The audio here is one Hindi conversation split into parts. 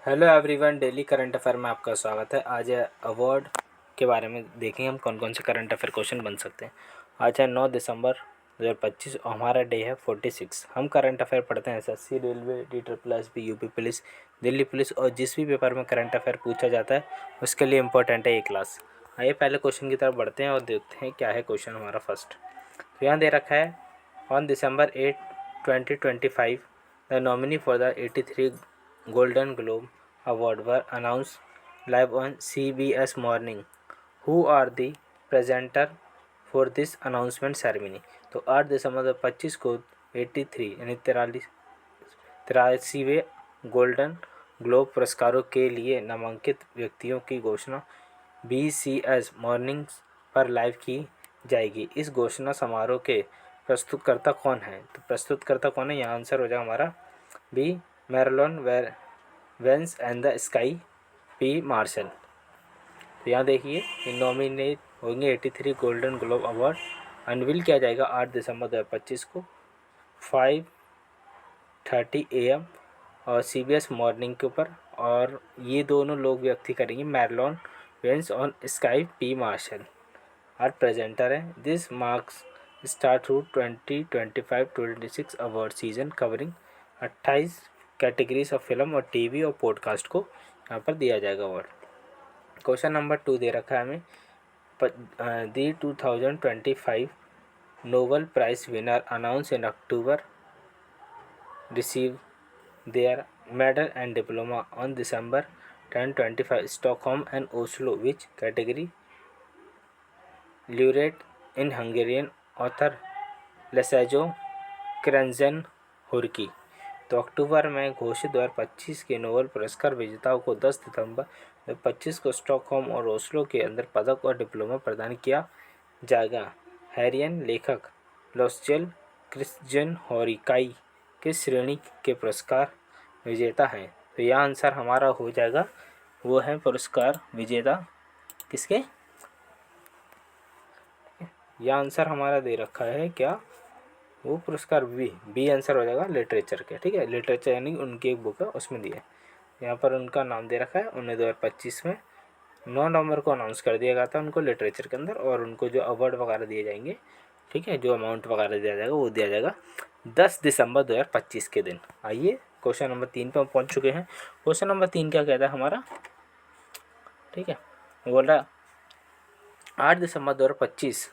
Hello everyone, daily current affair में आपका स्वागत है। आज है अवार्ड के बारे में देखेंगे हम कौन कौन से करंट अफेयर क्वेश्चन बन सकते हैं। आज है 9 दिसंबर 2025 और हमारा डे है 46। हम करंट अफेयर पढ़ते हैं SSC, railway, DSSB, UP police, Delhi police और जिस भी पेपर में करंट अफेयर पूछा जाता है उसके लिए इम्पोर्टेंट है ये क्लास। आइए पहले क्वेश्चन की तरफ बढ़ते हैं और देखते हैं क्या है क्वेश्चन हमारा फर्स्ट। तो यहाँ दे रखा है on December 8, 2025 the nominee for the 83 golden globe award were announced live on CBS Morning. Who are the presenter for this announcement ceremony? तो 8 दिसंबर 2025 को 83 यानी 83वें गोल्डन ग्लोब पुरस्कारों के लिए नामांकित व्यक्तियों की घोषणा BCS मॉर्निंग पर लाइव की जाएगी। इस घोषणा समारोह के प्रस्तुतकर्ता कौन है? तो प्रस्तुतकर्ता कौन है? यहाँ आंसर हो जाएगा हमारा B, Marlon Wayans and the Skye P Marshall. तो यहाँ देखिए नॉमिनेट होंगे 83 गोल्डन ग्लोब अवार्ड। अनवील किया जाएगा 8 दिसंबर 2025 को 5:30 AM और CBS मॉर्निंग के ऊपर। और ये दोनों लोग व्यक्ति करेंगे मैरलोन वेंस और Skye P Marshall are presenter हैं। This marks start through 2025-26 award season covering 28 categories of film और टीवी और पॉडकास्ट को यहाँ पर दिया जाएगा अवार्ड। क्वेश्चन नंबर 2 दे रखा है हमें the 2025 Nobel prize winner announce in October receive their medal and diploma on December 10, 2025 Stockholm and Oslo which category laureate in Hungarian author Laszlo Krasznahorkai. तो अक्टूबर में घोषित 2025 के नोबेल पुरस्कार विजेताओं को 10 दिसंबर 2025 को स्टॉकहोम और ओस्लो के अंदर पदक और डिप्लोमा प्रदान किया जाएगा। हैरियन लेखक लोस्चेल क्रिस्जन होरिकाई किस श्रेणी के पुरस्कार विजेता हैं? तो यह आंसर हमारा हो जाएगा, वो है पुरस्कार विजेता किसके? यह आंसर हमारा दे रखा है क्या? वो पुरस्कार बी आंसर हो जाएगा लिटरेचर के। ठीक है, लिटरेचर यानी उनकी एक बुक है उसमें दिया है। यहाँ पर उनका नाम दे रखा है। उन्हें 2025 में 9 नवंबर को अनाउंस कर दिया गया था उनको लिटरेचर के अंदर। और उनको जो अवार्ड वगैरह दिए जाएंगे, ठीक है, जो अमाउंट वगैरह दिया जाएगा वो दिया जाएगा 10 दिसंबर 2025 के दिन। आइए क्वेश्चन नंबर 3 पर हम पहुँच चुके हैं। क्वेश्चन नंबर 3 क्या कहता है हमारा? ठीक है, बोल रहा 8 दिसंबर 2025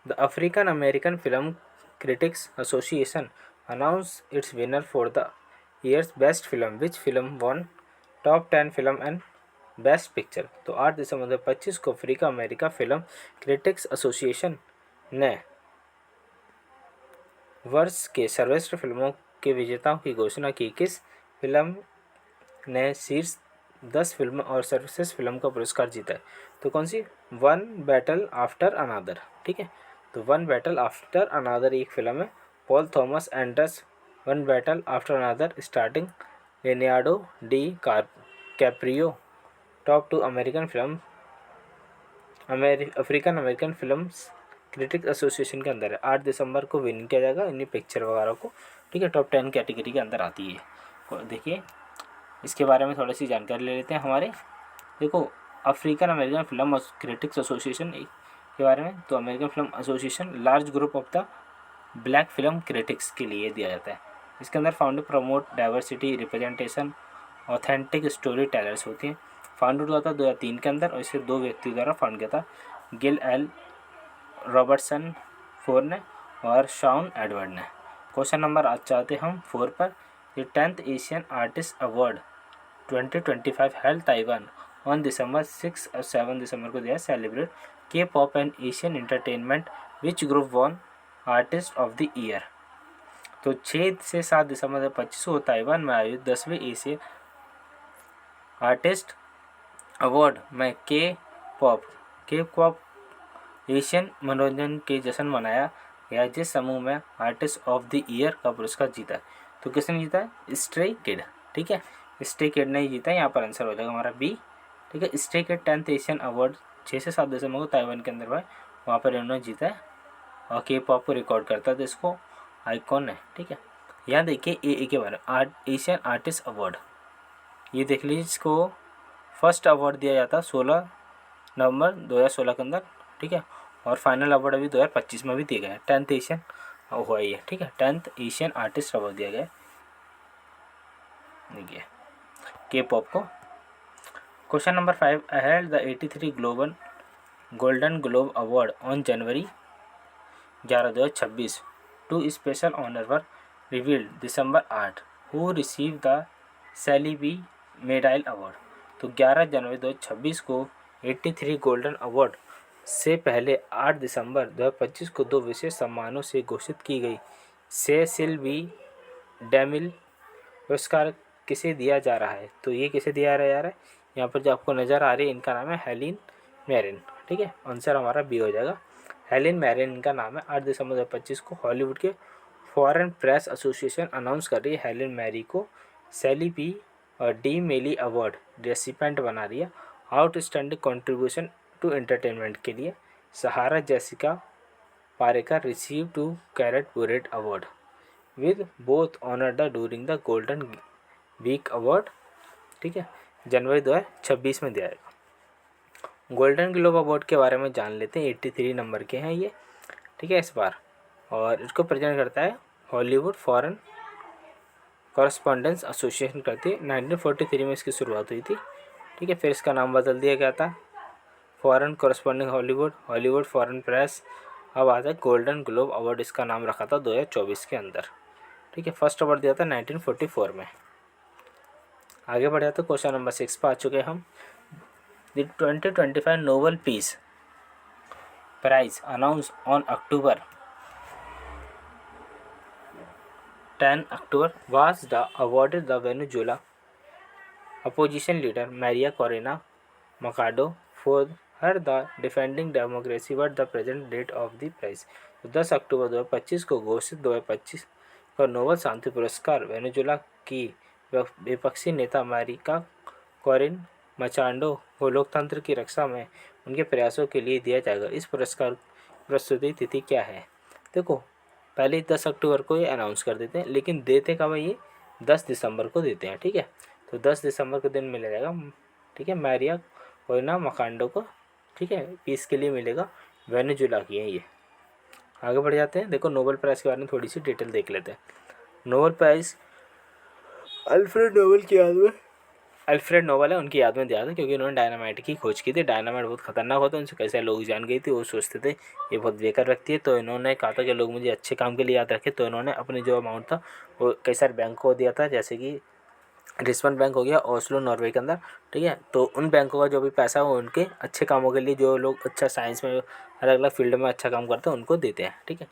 the African American film Critics Association announced its winner for the year's best film. Which film won top 10 film and best picture? तो 8 दिसंबर 2025 को Africa America film critics association ने वर्ष के सर्वश्रेष्ठ फिल्मों के विजेताओं की घोषणा की। किस फिल्म ने शीर्ष 10 फिल्म और सर्वश्रेष्ठ फिल्म का पुरस्कार जीता है? तो कौन सी? One battle after another. ठीक है, तो वन बैटल आफ्टर अनादर एक फिल्म है। Paul Thomas Anderson's one battle after another starring Leonardo DiCaprio top 2 American film African American film critics association के अंदर है। 8 दिसंबर को विन किया जाएगा इन्हीं पिक्चर वगैरह को। ठीक है, टॉप 10 कैटेगरी के अंदर आती है। देखिए इसके बारे में थोड़ी सी जानकारी ले लेते हैं हमारे। देखो African American film critics association के बारे में, तो American film association large group of the black film critics के लिए दिया जाता है। इसके अंदर found promote diversity representation authentic story tellers होती हैं। फाउंडेड हुआ था 2003 के अंदर और इसे 2 व्यक्ति द्वारा फाउंड किया था, गिल एल रॉबर्टसन 4 ने और शॉन एडवर्ड ने। क्वेश्चन नंबर आज चाहते हम 4 पर। The 10th Asian artist award 2025 held Taiwan on December 6 और 7 दिसंबर को दिया सेलिब्रेट के pop and Asian entertainment which group won artist of the year. तो 6 से 7 दिसंबर 2025 को ताइवान में आयोजित 10वें एशियन आर्टिस्ट अवार्ड में के पॉप एशियन मनोरंजन के जश्न मनाया गया, जिस समूह में आर्टिस्ट ऑफ द ईयर का पुरस्कार जीता है। तो किसने जीता है? Stray kid. ठीक है, स्ट्रे किड ने जीता है। यहाँ पर आंसर हो जाएगा हमारा बी। ठीक है, stray kid 10th Asian award 6 से 7 दिसंबर को ताइवान के अंदर हुआ, वहाँ पर इन्होंने जीता है। और के पॉप को रिकॉर्ड करता था इसको आइकॉन है। ठीक है, यहाँ देखिए ए के बारे में एशियन आर्टिस्ट अवार्ड ये देख लीजिए, इसको फर्स्ट अवार्ड दिया जाता 16 नवंबर 2016 के अंदर, ठीक है। और फाइनल अवार्ड अभी 2025 में भी दिया गया है। 10th एशियन हुआ ये, ठीक है, 10th एशियन आर्टिस्ट अवार्ड दिया गया देखिए के पॉप को। Question number 5, held the 83 global Golden Globe award on January 11 2026 two special honours were revealed December 8 who receive the Cecil B मेडाइल अवार्ड। तो 11 जनवरी 2026 को 83 गोल्डन अवार्ड से पहले 8 दिसंबर 2025 को दो विशेष सम्मानों से घोषित की गई सेसिल बी डेमिल पुरस्कार किसे दिया जा रहा है। तो ये किसे दिया जा रहा है, यहाँ पर जो आपको नज़र आ रही है इनका नाम है हेलिन मैरिन, ठीक है। आंसर हमारा बी हो जाएगा, हेलिन मैरिन इनका नाम है। 8 दिसंबर 2025 को हॉलीवुड के फॉरेन प्रेस एसोसिएशन अनाउंस कर रही है हेलिन मैरी को सैली बी और डी मेली अवार्ड रेसिपेंट बना रही है आउटस्टैंडिंग कंट्रीब्यूशन टू एंटरटेनमेंट के लिए। Sarah Jessica Parker receive 2 Carol Burnett award with both honoured during the golden week award, ठीक है, जनवरी 2026 में दिया जाएगा। गोल्डन ग्लोब अवार्ड के बारे में जान लेते हैं। 83 नंबर के हैं ये, ठीक है, इस बार। और इसको प्रेजेंट करता है हॉलीवुड फॉरेन कॉरेस्पॉन्डेंस एसोसिएशन करती है। 1943 में इसकी शुरुआत हुई थी, ठीक है। फिर इसका नाम बदल दिया गया था foreign corresponding Hollywood foreign press. अब आता है गोल्डन ग्लोब अवार्ड, इसका नाम रखा था 2024 के अंदर, ठीक है। फर्स्ट अवार्ड दिया था 1944 में। आगे बढ़ जाते क्वेश्चन नंबर 6 पर आ चुके हैं हम। The 2025 Nobel peace prize announce on October 10 October was awarded the Venezuela opposition leader Maria Corina Machado for her the defending democracy but the present date of the prize। 10 अक्टूबर 2025 को घोषित 2025 का नोबेल शांति पुरस्कार वेनेजुएला की विपक्षी नेता मारिका कोरिन मचाडो को लोकतंत्र की रक्षा में उनके प्रयासों के लिए दिया जाएगा। इस पुरस्कार प्रस्तुति तिथि क्या है। देखो पहले 10 अक्टूबर को ये अनाउंस कर देते हैं, लेकिन देते कब है ये 10 दिसंबर को देते हैं, ठीक है। तो 10 दिसंबर के दिन मिल जाएगा, ठीक है, मारिया कोरिना मचाडो को, ठीक है, पीस के लिए मिलेगा। वेनेजुएला की है ये। आगे बढ़ जाते हैं। देखो नोबेल प्राइज़ के बारे में थोड़ी सी डिटेल देख लेते हैं। नोबेल प्राइज़ अल्फ्रेड नोबेल है, उनकी याद में दिया था क्योंकि उन्होंने डायनामाइट की खोज की थी। डायनामाइट बहुत खतरनाक होता है, उनसे कैसे लोग जान गई थी, वो सोचते थे ये बहुत बेकार व्यक्ति है। तो इन्होंने कहा था कि लोग मुझे अच्छे काम के लिए याद रखे, तो इन्होंने अपने जो अमाउंट था वो कई सारे बैंक को दिया था, जैसे कि रिस्पन बैंक हो गया ओस्लो नॉर्वे के अंदर, ठीक है। तो उन बैंकों का जो भी पैसा है वो उनके अच्छे कामों के लिए, जो लोग अच्छा साइंस में अलग अलग फील्ड में अच्छा काम करते हैं उनको देते हैं, ठीक है।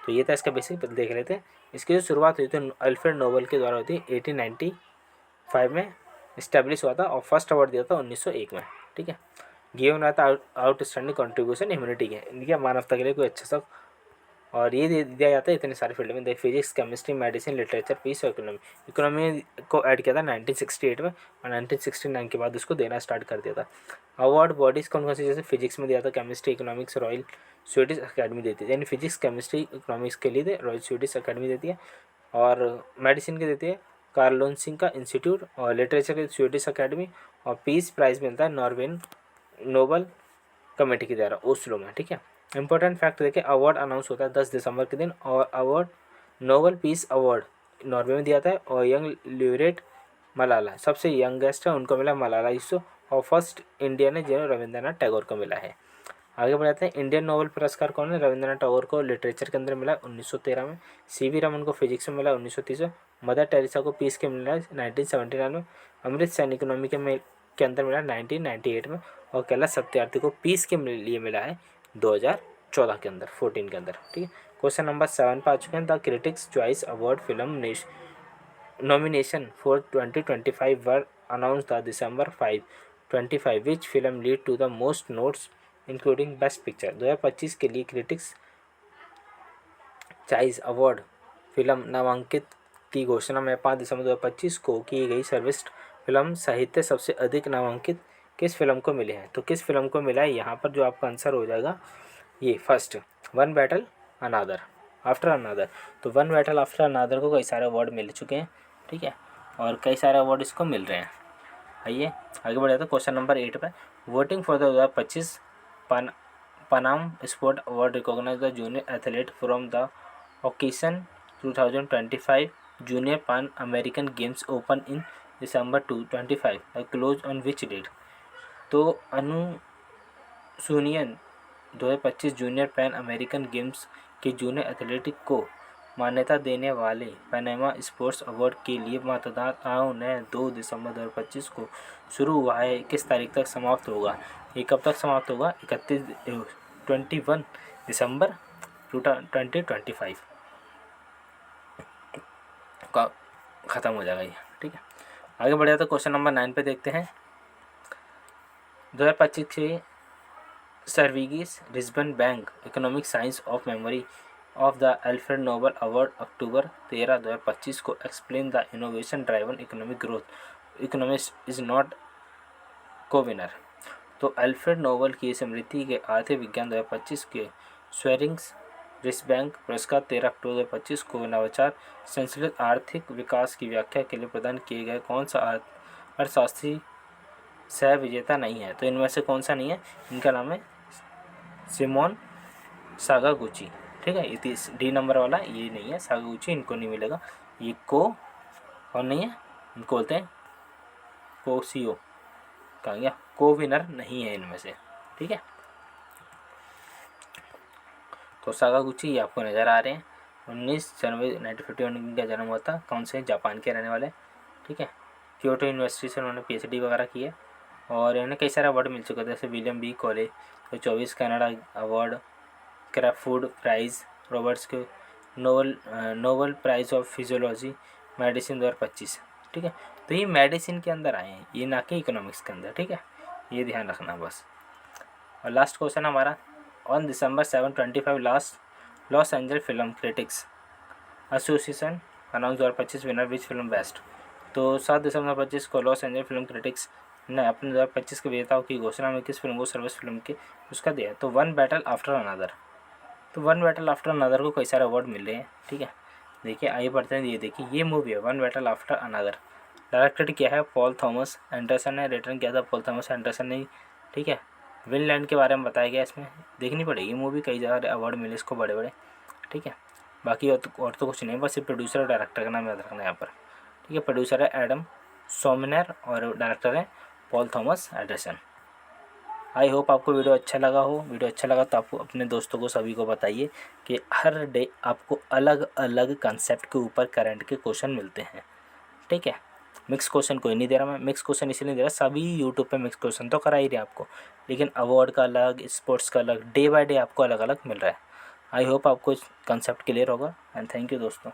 तो ये था इसका बेसिक देख लेते हैं। इसकी जो शुरुआत हुई थी अल्फ्रेड नोबेल के द्वारा हुई थी 1895 में इस्टेब्लिश हुआ था, और फर्स्ट अवार्ड दिया था 1901 में, ठीक है। गिवन रहा था आउटस्टैंडिंग कंट्रीब्यूशन ह्यूमैनिटी के, इनके मानवता के लिए कोई अच्छा सा, और ये दिया जाता है इतने सारे फील्ड में। Physics chemistry medicine literature peace और इकोनॉमी। इकोनॉमी को ऐड किया था 1968 में, और 1969 के बाद उसको देना स्टार्ट कर दिया था। अवार्ड बॉडीज़ कौन कौन सी, जैसे फिजिक्स में दिया था chemistry economics royal Swedish academy देती है, यानी फिजिक्स केमिस्ट्री इकोनॉमिक्स के लिए रॉयल स्वीडिश अकेडमी देती है, और मेडिसिन के देती है कार्लोनसिंग का इंस्टीट्यूट, और लिटरेचर के स्वीडिश अकेडमी, और पीस प्राइज़ मिलता है नॉर्वेन नोबल कमेटी के द्वारा ओस्लो में, ठीक है। इंपॉर्टेंट फैक्ट देखें, अवार्ड अनाउंस होता है 10 दिसंबर के दिन, और award Nobel peace award Norway में दिया था, और यंग ल्यूरेट मलाला सबसे यंगेस्ट है, उनको मिला मलाला यूसुफ, और फर्स्ट इंडियन है जिन्हें रविंद्रनाथ टैगोर को मिला है। आगे बढ़ाते हैं। इंडियन नोबेल पुरस्कार कौन है। रविंद्रनाथ टैगोर को लिटरेचर के अंदर मिला 1913 में, सीवी रमन को फिजिक्स में मिला 1930 में, मदर टेरेसा को पीस के मिला 1979 में, अमृत सैन इकोनॉमी के अंदर मिला 1998 में, और कैलाश सत्यार्थी को पीस के लिए मिला है 2014 के अंदर 14 के अंदर, ठीक है। क्वेश्चन नंबर 7 पर आ चुके हैं। The critics choice award film nomination for 2025 were announce the December 5, 2025 which film lead to the most notes including best picture. 2025 के लिए क्रिटिक्स चॉइस अवार्ड फिल्म नामांकित की घोषणा में 5 दिसंबर 2025 को की गई। सर्वश्रेष्ठ फिल्म साहित्य सबसे अधिक नामांकित किस फिल्म को मिले हैं। तो किस फिल्म को मिला है, यहाँ पर जो आपका आंसर हो जाएगा ये फर्स्ट वन बैटल अनादर आफ्टर अनादर। तो वन बैटल आफ्टर अनादर को कई सारे अवार्ड मिल चुके हैं, ठीक है, और कई सारे अवार्ड इसको मिल रहे हैं। आइए आगे बढ़े तो क्वेश्चन नंबर 8 पे, voting for the 2025 Panam sport award recognise the junior athlete from the occasion 2025 junior Pan American Games open in December 2025 close on which date. तो अनुसूनियन 2025 जूनियर पैन अमेरिकन गेम्स के जूनियर एथलेटिक को मान्यता देने वाले पनामा स्पोर्ट्स अवार्ड के लिए मतदाताओं ने 2 दिसंबर 2025 को शुरू हुआ है, किस तारीख तक समाप्त होगा? ये कब तक समाप्त होगा? 21 दिसंबर 2025 का ख़त्म हो जाएगा ये। ठीक है, आगे बढ़े तो क्वेश्चन नंबर 9 पे देखते हैं। 2025 के Sveriges Riksbank bank economic science of memory of the Alfred Nobel award October 13, 2025 को explain the innovation driven economic growth economist is not को विनर। तो अल्फ्रेड नोबल की स्मृति के आर्थिक विज्ञान 2025 के स्वेरिंग्स रिस्बैंक पुरस्कार 13 अक्टूबर 2025 को नवाचार संचालित आर्थिक विकास की व्याख्या के लिए प्रदान किए गए कौन सा अर्थशास्त्री सह विजेता नहीं है? तो इनमें से कौन सा नहीं है? इनका नाम है सिमोन सागागुची। ठीक है, ये डी नंबर वाला ये नहीं है, सागागुची इनको नहीं मिलेगा। ये को और नहीं है, इनको बोलते हैं कोसियो, कहा गया को विनर नहीं है इनमें से। ठीक है, तो सागागुची ये आपको नज़र आ रहे हैं। 19 जनवरी 1951 इनका जन्म हुआ था। कौन से? जापान के रहने वाले। ठीक है, क्योटो यूनिवर्सिटी से उन्होंने PhD वगैरह की है और इन्हें कई सारे अवार्ड मिल चुके थे, जैसे विलियम बी कॉलेज को 24 Canada award, Crafoord prize, Roberts को Nobel prize of physiology medicine 2025। ठीक है, तो ये मेडिसिन के अंदर आए हैं, ये ना कि इकोनॉमिक्स के अंदर। ठीक है, ये ध्यान रखना बस। और लास्ट क्वेश्चन हमारा, on December 7, 2025 Los Angeles film critics association announce 2025 winner which film best. तो 7 दिसंबर 2025 को लॉस एंजल्स फिल्म क्रिटिक्स ने अपने 2025 के विजेताओं की घोषणा में किस फिल्म को सर्वोच्च फिल्म के उसका दिया? तो वन बैटल आफ्टर अनदर। तो वन बैटल आफ्टर अनदर को कई सारे अवार्ड मिल रहे हैं। ठीक है, देखिए आइए बढ़ते हैं। ये देखिए ये मूवी है one battle after another, directed किया है पॉल थॉमस एंडरसन ने, रिटर्न किया था पॉल थॉमस एंडरसन ने। ठीक है, विनलैंड के बारे में बताया गया इसमें, देखनी पड़ेगी मूवी, कई सारे अवार्ड मिले इसको बड़े बड़े। ठीक है, बाकी और तो कुछ नहीं, बस ये प्रोड्यूसर और डायरेक्टर का नाम याद रखना है यहाँ पर। ठीक है, प्रोड्यूसर है एडम सोमनर और डायरेक्टर है Paul Thomas Anderson. I hope आपको वीडियो अच्छा लगा हो। वीडियो अच्छा लगा तो आप अपने दोस्तों को सभी को बताइए कि हर डे आपको अलग अलग कंसेप्ट के ऊपर करंट के क्वेश्चन मिलते हैं। ठीक है, मिक्स क्वेश्चन कोई नहीं दे रहा मैं, मिक्स क्वेश्चन इसलिए नहीं दे रहा, सभी यूट्यूब पे मिक्स क्वेश्चन तो करा ही रहे आपको, लेकिन अवार्ड का अलग, स्पोर्ट्स का अलग, डे बाय डे आपको अलग अलग मिल रहा है। आई होप आपको कंसेप्ट क्लियर होगा एंड थैंक यू दोस्तों।